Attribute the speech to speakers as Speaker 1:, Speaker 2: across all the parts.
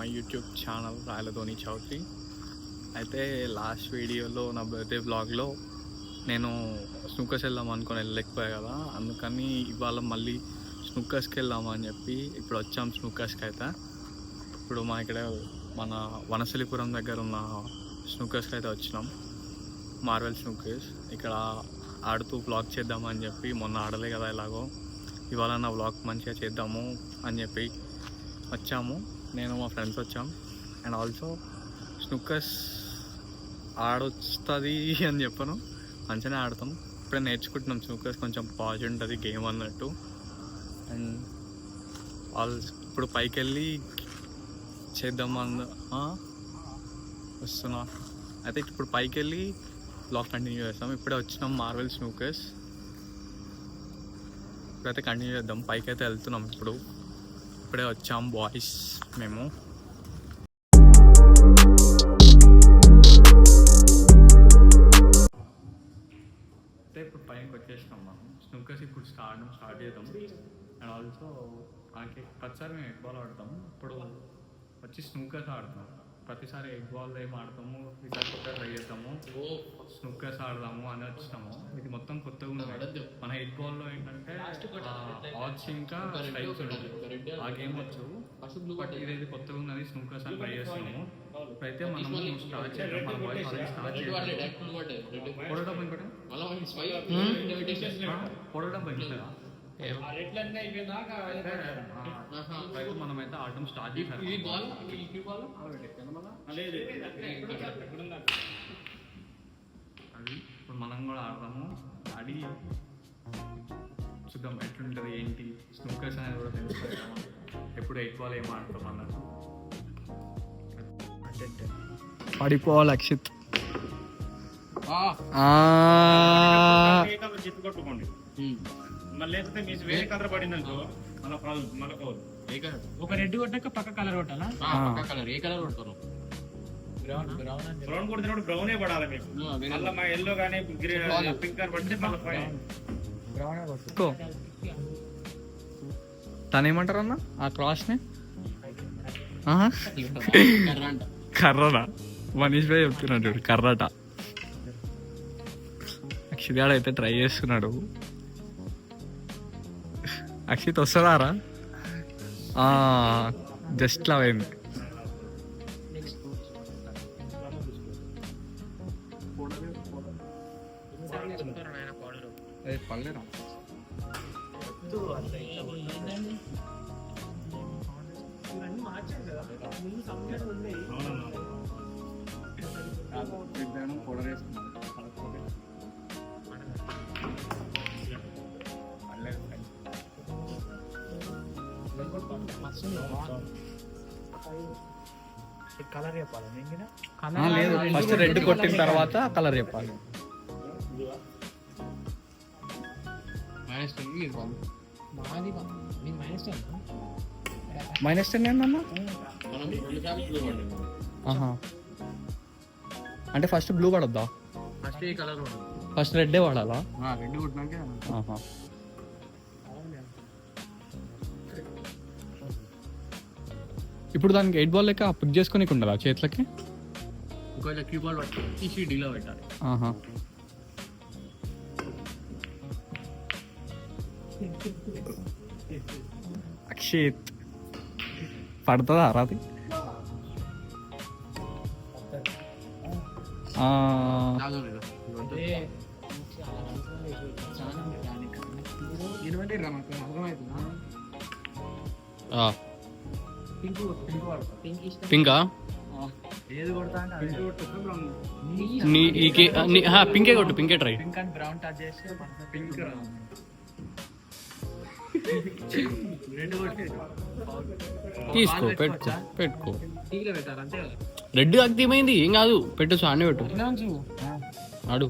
Speaker 1: My YouTube channel Rayaladhoni Chowdary. అయితే last వీడియోలో నా బర్త్డే వ్లాగ్లో నేను స్నూకర్స్ వెళ్దాం అనుకొని వెళ్ళలేకపోయా కదా, అందుకని ఇవాళ మళ్ళీ స్నూకర్స్కి వెళ్దామని చెప్పి ఇప్పుడు వచ్చాం స్నూకర్స్కి. అయితే ఇప్పుడు మా ఇక్కడ మన వనసలిపురం దగ్గర ఉన్న స్నూకర్స్కి అయితే వచ్చినాం, మార్వెల్ స్నూకర్స్. ఇక్కడ ఆడుతూ వ్లాగ్ చేద్దామని చెప్పి, మొన్న ఆడలే కదా ఎలాగో, ఇవాళ నా వ్లాగ్ మంచిగా చేద్దాము అని చెప్పి వచ్చాము. నేను మా ఫ్రెండ్స్ వచ్చాం. అండ్ ఆల్సో స్నూకర్స్ ఆడొస్తుంది అని చెప్పను, మంచిగానే ఆడతాం. ఇప్పుడే నేర్చుకుంటున్నాం స్నూకర్స్, కొంచెం పాజ్ ఉంటుంది గేమ్ అన్నట్టు. అండ్ ఇప్పుడు పైకి వెళ్ళి చేద్దామని వస్తున్నా. అయితే ఇప్పుడు పైకి వెళ్ళి బ్లాగ్ కంటిన్యూ చేస్తాం. ఇప్పుడే వచ్చినాం మార్వెల్ స్నూకర్స్, ఇప్పుడైతే కంటిన్యూ చేద్దాం. పైకి అయితే వెళ్తున్నాం. ఇప్పుడే వచ్చాం బాయ్స్ మేము. అయితే ఇప్పుడు పైకి వచ్చేసినాం మనం. స్నూకర్స్ ఇప్పుడు స్టార్ట్ చేద్దాం. అండ్ ఆల్సో ప్రతిసారి మేము ఎగ్ బాల్ ఆడతాము, ఇప్పుడు వచ్చి స్నూకర్స్ ఆడతాం. ప్రతిసారి ఎగ్ బాల్ ఏం ఆడతాము, ఈసారి కొత్తగా ట్రై చేద్దాము, స్నూకర్స్ ఆడదాము అని వచ్చినాము. ఇది మొత్తం కొత్తగా ఉంది. మన ఎగ్ బాల్లో ఏంటంటే ఆడ్స్ ఇంకా స్ట్రైక్స్ ఉంటుంది, ఆ గేమ్ వచ్చు. బట్ ఇది కొత్తగా ఉన్నది, స్నూకర్స్ అని ట్రై చేస్తున్నాము. ఇప్పుడైతే మనము స్టార్ట్ చేద్దాం. మన బాయ్స్ స్టార్ట్ చేద్దాం. పొడవడం పోయిందా మనమైతే ఆడటం స్టార్ట్ చేసాం. అది ఇప్పుడు మనం కూడా ఆడదాము. ఆడి చూద్దాం ఎట్లుంటుంది ఏంటి. స్నూకర్స్ అనేది కూడా తెలుస్తుంది కదా, ఎప్పుడు ఎగ్ బాల్ ఏం ఆడతాం అన్నట్టు. పడిపోవాలి అక్షిత్.
Speaker 2: వేరే కలర్ పడింది అనుకో, ఒక రెడ్ కొట్టాక పక్క కలర్ కొట్టాలా?
Speaker 3: ఏ కలర్ కొడతారు?
Speaker 2: బ్రౌన్ కొడుతున్నప్పుడు బ్రౌనే పడాలి మీకు. మళ్ళీ మా ఎల్లో కానీ పింక్ కలర్ పడితే
Speaker 1: తనేమంటారు అన్న ఆ క్రాస్ని? కర్రనా? మనీష్ భాయ్ చెప్తున్నాడు కర్రట. అక్షిత్ గాడు అయితే ట్రై చేస్తున్నాడు. అక్షిత్ వస్తుందారా? జస్ట్ లా అయింది. పర్లేరా
Speaker 2: కలర్ చెప్పాలి.
Speaker 1: లేదు, ఫస్ట్ రెడ్ కొట్టిన తర్వాత కలర్ చెప్పాలి. -10 ఏందన్నా? అంటే ఫస్ట్ బ్లూ పడద్దా? ఫస్ట్ రెడ్డే వాడాలా?
Speaker 3: రెడ్ కొట్టినాక
Speaker 1: ఇప్పుడు దానికి 8 బాల్ లెక్క పిక్ చేసుకొని ఉండాలా చేతులకి?
Speaker 3: ఒకవేళ క్యూ బాల్ తీసి డీలో పెట్టాలి.
Speaker 1: అక్షిత్ పడుతుందా రాది?
Speaker 3: పింకా? పింకే కొట్టు, పింకే ట్రై. తీసుకో, పెట్టుకో. రెడ్ అక్తిమైంది, ఏం కాదు, పెట్టచ్చు. అన్నీ పెట్టు, ఆడు.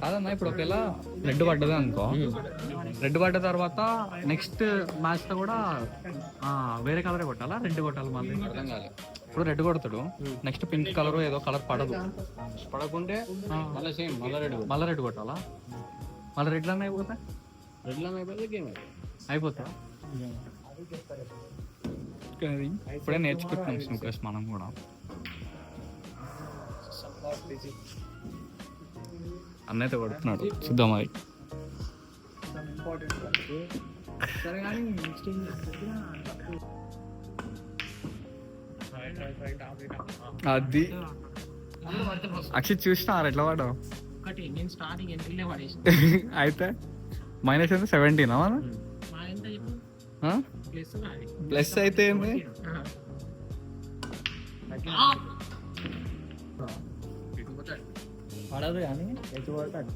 Speaker 1: కాదన్నా, ఇప్పుడు ఒకవేళ రెడ్ పడ్డది అనుకో, రెడ్ పడ్డ తర్వాత నెక్స్ట్ మ్యాచ్ లో కూడా వేరే కలరే కొట్టాలా? రెడ్ కొట్టాలి మళ్ళీ?
Speaker 3: అర్థం కాదు.
Speaker 1: ఇప్పుడు రెడ్ కొడతాడు, నెక్స్ట్ పింక్ కలర్ ఏదో కలర్ పడదు,
Speaker 3: పడకుంటే మళ్ళీ సేమ్ మళ్ళీ రెడ్
Speaker 1: కొట్టాలా? మళ్ళీ రెడ్ అన్న అయిపోతే
Speaker 3: రెడ్ లైన్ అయిపోతే గేమ్
Speaker 1: అయిపోతా ఇప్పుడే నేర్చుకుంటున్నాం స్నూకర్స్ మనం కూడా. అన్నైతే కొడుతున్నాడు చూద్దాం అది. అది అక్షిత్ చూసినా ఎట్లా పడ్డావు?
Speaker 3: ఒకటి నేను స్టార్టింగ్ ఎంట్రీలే పడేసి
Speaker 1: అయితే మైనస్ ఎంత 17 మన
Speaker 3: మా ఎంత చెప్పు ప్లస్
Speaker 1: ప్లస్ అయితే ఏంది? పడదు కానీ ఎటు పడతాడు.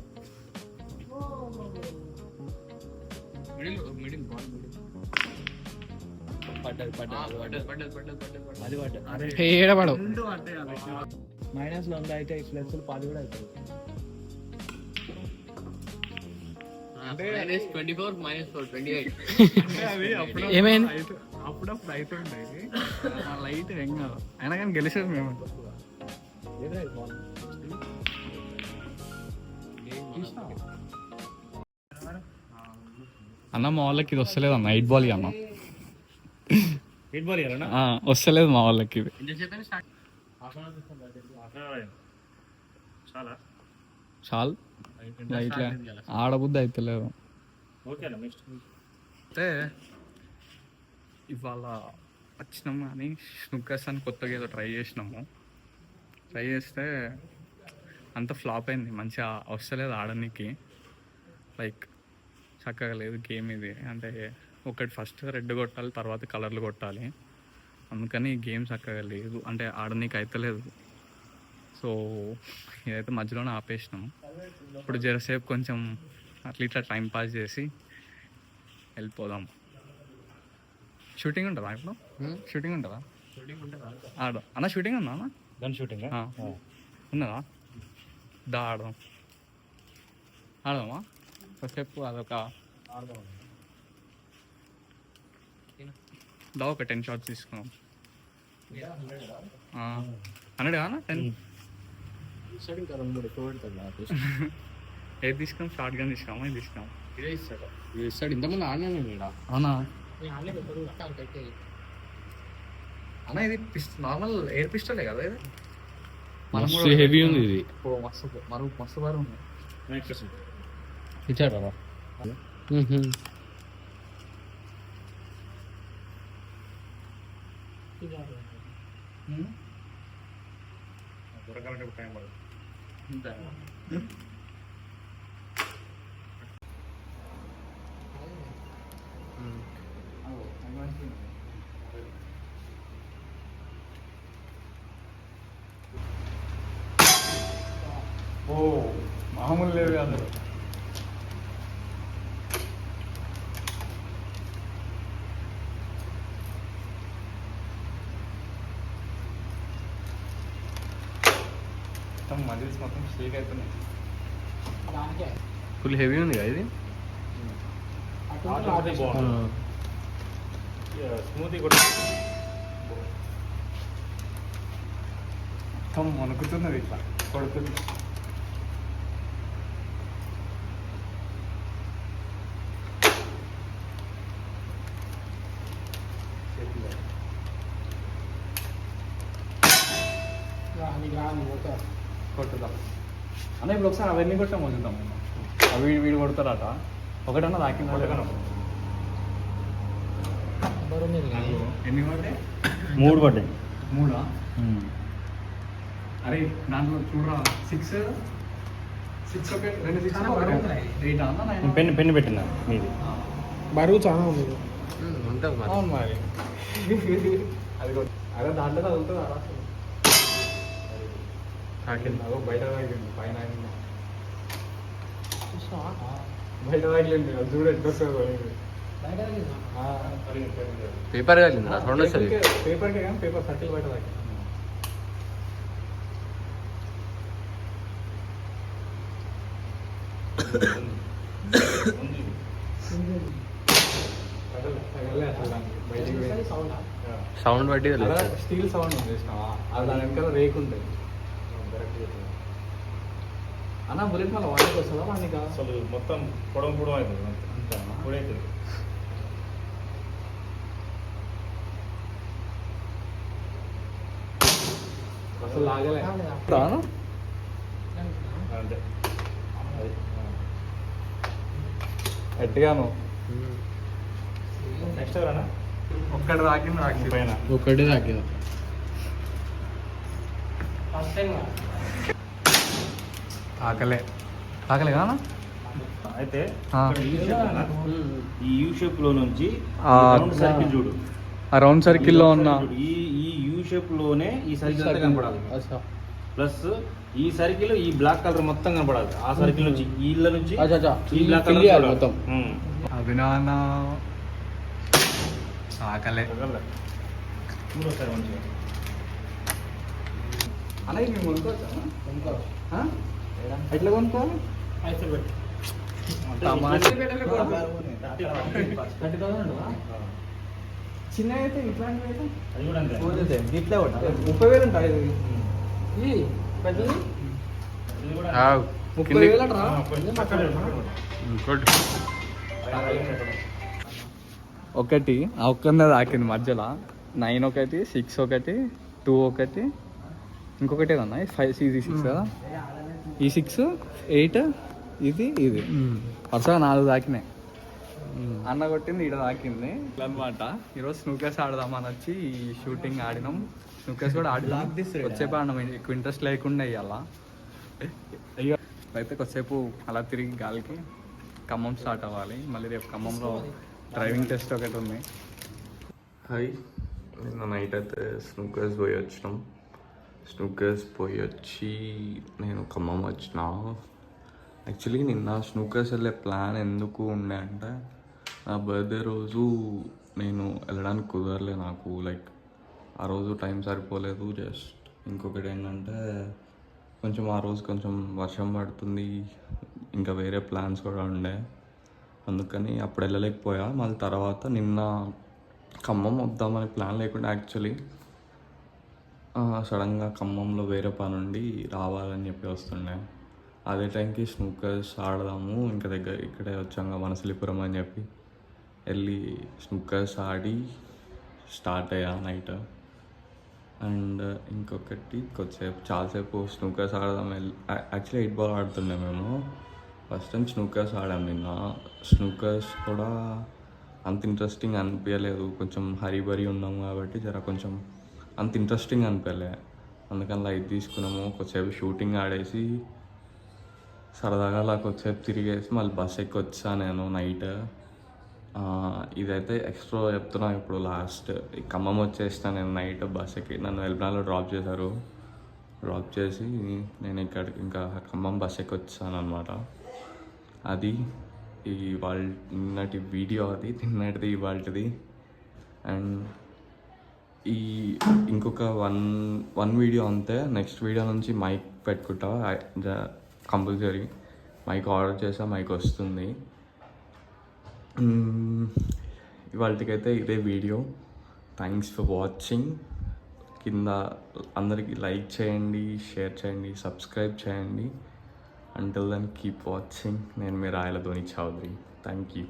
Speaker 3: Middle ball
Speaker 1: ఏడపడవు.
Speaker 2: మైనస్ లో ఉంది అయితే ప్లస్ 10 కూడా అవుతుంది.
Speaker 1: ఏమైంది? అప్పుడప్పుడు అవుతుంటాయి లైట్ ఏం కాదు. అయినా కానీ గెలిచేది మేము. అన్న మా వాళ్ళకి ఇది వస్తలేదు అన్న, 8 బాల్ అన్న.
Speaker 2: 8 బాల్ ఇయ్యాలన్నా?
Speaker 1: వస్తలేదు మా వాళ్ళకి ఇది.
Speaker 2: చాలా
Speaker 1: చాలు ఇట్లా ఆడబుద్ధి అయితలేదు.
Speaker 2: ఓకే అన్న నెక్స్ట్
Speaker 1: అయితే ఇవాళ వచ్చినాము కానీ స్నూకర్స్ అని కొత్తగా ఏదో ట్రై చేసినాము. ట్రై చేస్తే అంత ఫ్లాప్ అయింది, మంచిగా వస్తలేదు ఆడడానికి. లైక్ చక్కగా లేదు గేమ్ ఇది. అంటే ఒకటి ఫస్ట్ రెడ్ కొట్టాలి, తర్వాత కలర్లు కొట్టాలి. అందుకని గేమ్ చక్కగా లేదు, అంటే ఆడనీకి అయితలేదు. సో ఇదైతే మధ్యలోనే ఆపేసినాము. ఇప్పుడు జరసేపు కొంచెం అట్లా ఇట్లా టైం పాస్ చేసి వెళ్ళిపోదాం. షూటింగ్ ఉంటుందా ఇప్పుడు? షూటింగ్ ఉంటుందా? ఆడ అన్న షూటింగ్ ఉందా అన్న?
Speaker 2: గన్ షూటింగ్
Speaker 1: ఉన్నదా? దా ఆడదాం. ఆడదామా కాసేపు? అదొక దా ఒక 10 షాట్స్ తీసుకున్నాం. 100 కానా 10? ఏది తీసుకున్నాం? షార్ట్ గన్ తీసుకున్నామా? ఇది తీసుకున్నాం.
Speaker 3: ఇస్తాడు ఇంతమంది ఆడినాను నేను.
Speaker 1: అవునా అన్న? ఇది నార్మల్ ఎయిర్ పిస్టలే కదా ఇది?
Speaker 3: మస్తు హెవీ ఉంది ఇది.
Speaker 1: మస్తు బాగా ఉంది.
Speaker 3: ఇచ్చాడా?
Speaker 2: దొరకాలంటే టైం పడుతుంది.
Speaker 1: ఓ మామూలు లేదు కాదు. మొత్తం మజిల్స్ మొత్తం షేక్ అవుతున్నాయి.
Speaker 3: ఫుల్ హెవీ ఉంది కదా ఇది.
Speaker 2: స్మూతీ కూడా
Speaker 1: మొత్తం వణుకుతున్నది ఇట్లా కొడుతుంది. కొట్టుదాం అన్న. ఇప్పుడు ఒకసారి అవన్నీ కొట్టాం వదులుతాం. అవి వీడు కొడతారట. ఒకటన్నా రాకింది. ఎన్ని పడ్డాయి?
Speaker 2: 3 పడ్డాయి.
Speaker 1: 3 అరే దాంట్లో చూడరా 6 ఒక 2 6 8 అన్న 9
Speaker 2: పెన్ను పెట్టినా మీది
Speaker 3: బరువు చాలా ఉంది.
Speaker 1: అవును మరి. అది అదే దాంట్లో తగులుతుంది అలా బయట తగిలింది. పైన బయట తగిలింది. చూడ
Speaker 3: పేపర్ కలిగిందా?
Speaker 1: పేపర్కే కానీ పేపర్ సర్కిల్ బయట తగిలింది.
Speaker 3: సౌండ్ బట్టి
Speaker 1: స్టీల్ సౌండ్ ఉంది అది. దాని వెనకాల రేకు ఉంటుంది. అన్న బుల్లెట్ మళ్ళీ వాడికి వస్తుందా? వాడికి
Speaker 2: అసలు మొత్తం పొడవు అవుతుంది.
Speaker 1: అంతా
Speaker 2: పొడైతుంది.
Speaker 3: అసలు లాగలే
Speaker 2: అంతే అది
Speaker 1: గట్టిగాను
Speaker 2: నెక్స్ట్ ఎవరన్నా
Speaker 1: ఒక్కటి తాకింది
Speaker 2: పైన
Speaker 3: ఒకటి తాకింది.
Speaker 1: ఆకలే ఆకలే కానా
Speaker 2: అయితే
Speaker 1: ఆ.
Speaker 2: ఈ యూ షేప్ లో నుంచి
Speaker 1: ఆ.
Speaker 2: రౌండ్ సర్కిల్ చూడు.
Speaker 1: ఆ రౌండ్ సర్కిల్లో ఉన్న
Speaker 2: ఈ ఈ యూ షేప్ లోనే ఈ సర్కిల్ అంతా కనపడాలి. ప్లస్ ఈ సర్కిల్ ఈ బ్లాక్ కలర్ మొత్తం కనపడాలి. ఆ సర్కిల్ నుంచి ఈ ఇళ్ళ నుంచి ఈ బ్లాక్ కలర్
Speaker 3: మొత్తం
Speaker 1: అభినాన ఆకలే
Speaker 2: మూడోసారి మంచిగా
Speaker 1: అలాగే మేము కొనుక్కోవచ్చా ఎట్లా కొనుక్కోవాలి చిన్న అయితే ఇట్లాంటివి అయితే
Speaker 2: అది కూడా అంతే.
Speaker 1: ఇట్లా 30,000 ఉంటాయి
Speaker 3: పెద్దది
Speaker 2: ఇది కూడా
Speaker 3: 30,000 రా.
Speaker 2: కొంచెం పక్కన
Speaker 1: ఇంకోటి ఒకటి ఆ ఒక్కనే తాకింది మధ్యలో 9 ఒకటి 6 ఒకటి 2 ఒకటి ఇంకొకటి ఏదన్నా 5 ఇది 6 కదా ఈ 6 8 ఇది వరుసగా 4 తాకినాయి. అన్న కొట్టింది ఈడ తాకింది అనమాట. ఈరోజు స్నూకర్స్ ఆడదామని వచ్చి ఈ షూటింగ్ ఆడినాం. స్నూకర్స్ కూడా ఆడినాం. కొద్దిసేపు ఆడినాం, ఎక్కువ ఇంట్రెస్ట్ లేకుండా ఇవ్వాలా అయితే కొద్దిసేపు అలా తిరిగి గాలికి ఖమ్మం స్టార్ట్ అవ్వాలి. మళ్ళీ రేపు ఖమ్మంలో డ్రైవింగ్ టెస్ట్ ఒకటి ఉంది.
Speaker 4: హాయ్, నిన్న నైట్ అయితే స్నూకర్స్ పోయి వచ్చినాం. స్నూకర్స్ పోయి వచ్చి నేను ఖమ్మం వచ్చిన. యాక్చువల్లీ నిన్న స్నూకర్స్ వెళ్ళే ప్లాన్ ఎందుకు ఉండే అంటే నా బర్త్డే రోజు నేను వెళ్ళడానికి కుదరలే నాకు. లైక్ ఆ రోజు టైం సరిపోలేదు. జస్ట్ ఇంకొకటి ఏంటంటే కొంచెం ఆ రోజు కొంచెం వర్షం పడుతుంది, ఇంకా వేరే ప్లాన్స్ కూడా ఉండే, అందుకని అప్పుడు వెళ్ళలేకపోయా. మళ్ళీ తర్వాత నిన్న ఖమ్మం వద్దామని ప్లాన్ లేకుండా యాక్చువల్లీ సడన్గా ఖమ్మంలో వేరే పని ఉండి రావాలని చెప్పి వస్తుండే. అదే టైంకి స్నూకర్స్ ఆడదాము ఇంకా దగ్గర ఇక్కడే వచ్చాక వనసలిపురం అని చెప్పి వెళ్ళి స్నూకర్స్ ఆడి స్టార్ట్ అయ్యా నైట్. అండ్ ఇంకొకటి కొద్దిసేపు చాలాసేపు స్నూకర్స్ ఆడదాం. యాక్చువల్లీ 8 బాల్ ఆడుతుండే మేము. ఫస్ట్ టైం స్నూకర్స్ ఆడాము నిన్న. స్నూకర్స్ కూడా అంత ఇంట్రెస్టింగ్ అనిపించలేదు, కొంచెం హరీబరీ ఉన్నాము కాబట్టి జర కొంచెం అంత ఇంట్రెస్టింగ్ అనిపించలే. అందుకని లైట్ తీసుకున్నాము. కొద్దిసేపు షూటింగ్ ఆడేసి సరదాగా అలా కొద్దిసేపు తిరిగేసి మళ్ళీ బస్ ఎక్కి వచ్చా నేను నైట్. ఇదైతే ఎక్స్ట్రా చెప్తున్నా. ఇప్పుడు లాస్ట్ ఖమ్మం వచ్చేసిన నేను నైట్ బస్ ఎక్కి. నన్ను ఎల్బనాలో డ్రాప్ చేశారు. డ్రాప్ చేసి నేను ఇక్కడికి ఇంకా ఖమ్మం బస్ ఎక్కి వచ్చాను అనమాట. అది ఇవాళ నిన్నటి వీడియో, అది నిన్నటిది ఇవాళది. అండ్ ఈ ఇంకొక వన్ వీడియో అంతే. నెక్స్ట్ వీడియో నుంచి మైక్ పెట్టుకుంటా కంపల్సరీ. మైక్ ఆర్డర్ చేసా, మైక్ వస్తుంది. ఇవాళకైతే ఇదే వీడియో. Thanks for watching. కింద అందరికీ లైక్ చేయండి, షేర్ చేయండి, సబ్స్క్రైబ్ చేయండి. Until then keep watching. నేను మీ రాయల ధోని చౌదరి. Thank you.